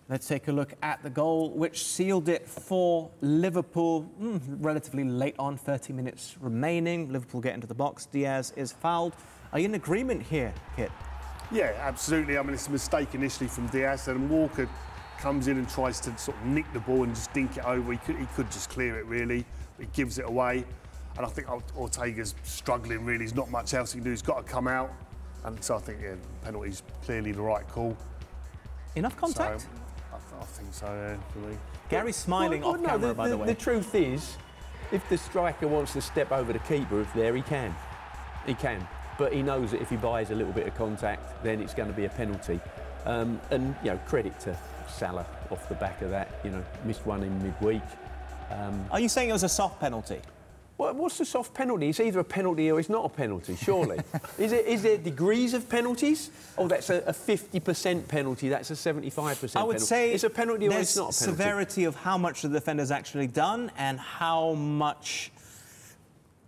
Let's take a look at the goal, which sealed it for Liverpool relatively late on, 30 minutes remaining. Liverpool get into the box. Diaz is fouled. Are you in agreement here, Kit? Yeah, absolutely. I mean, it's a mistake initially from Diaz, and Walker comes in and tries to sort of nick the ball and just dink it over. He could just clear it, really. He gives it away. And I think Ortega's struggling, really. There's not much else he can do. He's got to come out. And so I think, yeah, penalty's clearly the right call. Enough contact? So, I think so, yeah, for me. Gary's smiling off camera, by the way. The truth is, if the striker wants to step over the keeper, if there, he can. He can. But he knows that if he buys a little bit of contact, then it's going to be a penalty. And, you know, credit to Salah off the back of that, you know, missed one in midweek. Are you saying it was a soft penalty? Well, what's the soft penalty? It's either a penalty or it's not a penalty, surely. Is there degrees of penalties? Oh, that's a 50% penalty, that's a 75% penalty. I would say it's a penalty or it's not a penalty. Severity of how much the defender's actually done and how much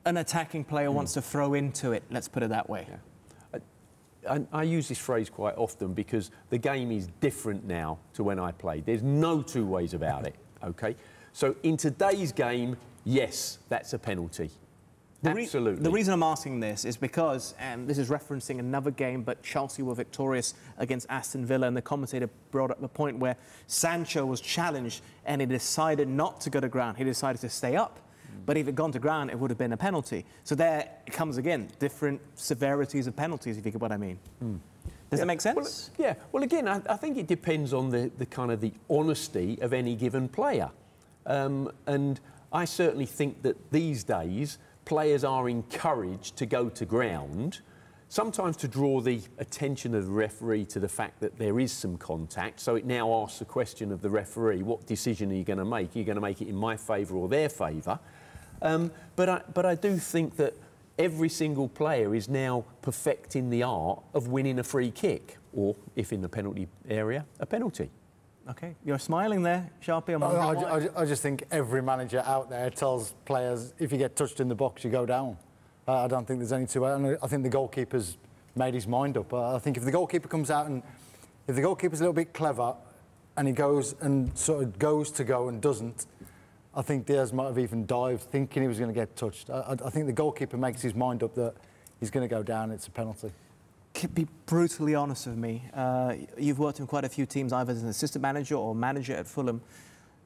an attacking player wants to throw into it, let's put it that way. Yeah. I use this phrase quite often because the game is different now to when I played. There's no two ways about it, OK? So in today's game, yes, that's a penalty. Absolutely. The reason I'm asking this is because, and this is referencing another game, but Chelsea were victorious against Aston Villa, and the commentator brought up the point where Sancho was challenged and he decided not to go to ground. He decided to stay up. But if it had gone to ground, it would have been a penalty. So there it comes again, different severities of penalties, if you get what I mean. Does that make sense? Well, yeah. Well, again, I think it depends on the kind of the honesty of any given player. And I certainly think that these days, players are encouraged to go to ground, sometimes to draw the attention of the referee to the fact that there is some contact. So it now asks the question of the referee, what decision are you going to make? Are you going to make it in my favour or their favour? But I do think that every single player is now perfecting the art of winning a free kick, or, if in the penalty area, a penalty. OK, you're smiling there, Sharpie. I just think every manager out there tells players, if you get touched in the box, you go down. I don't think there's any two ways. I think the goalkeeper's made his mind up. I think if the goalkeeper comes out and if the goalkeeper's a little bit clever and he goes and sort of goes to go and doesn't, I think Diaz might have even dived thinking he was going to get touched. I think the goalkeeper makes his mind up that he's going to go down, it's a penalty. Be brutally honest with me. You've worked in quite a few teams, either as an assistant manager or manager at Fulham.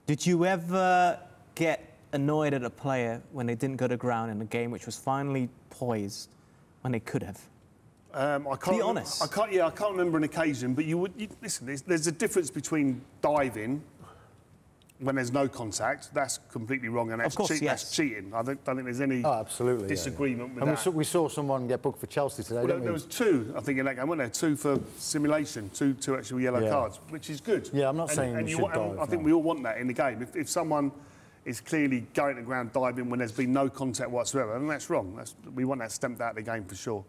Did you ever get annoyed at a player when they didn't go to ground in a game which was finally poised when they could have? Be honest. I can't remember an occasion, but listen, there's a difference between diving when there's no contact. That's completely wrong, and that's, that's cheating. I don't think there's any disagreement with that. We saw someone get booked for Chelsea today, didn't we? There was two, I think, in that game, weren't there? Two for simulation, two actual yellow cards, which is good. Yeah, I'm not saying you should dive. I think we all want that in the game. If someone is clearly going to ground diving when there's been no contact whatsoever, then that's wrong. We want that stamped out of the game for sure.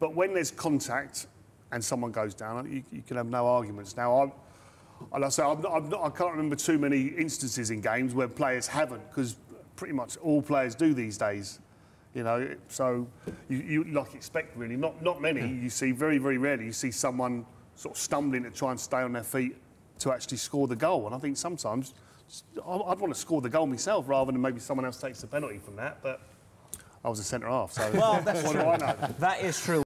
But when there's contact and someone goes down, you can have no arguments. Now, I can't remember too many instances in games where players haven't, because pretty much all players do these days. You know, so you like expect really not many. You see very, very rarely you see someone sort of stumbling to try and stay on their feet to actually score the goal. And I think sometimes I'd want to score the goal myself rather than maybe someone else takes the penalty from that. But I was a centre half, so well, that's what true. do I know? That is true.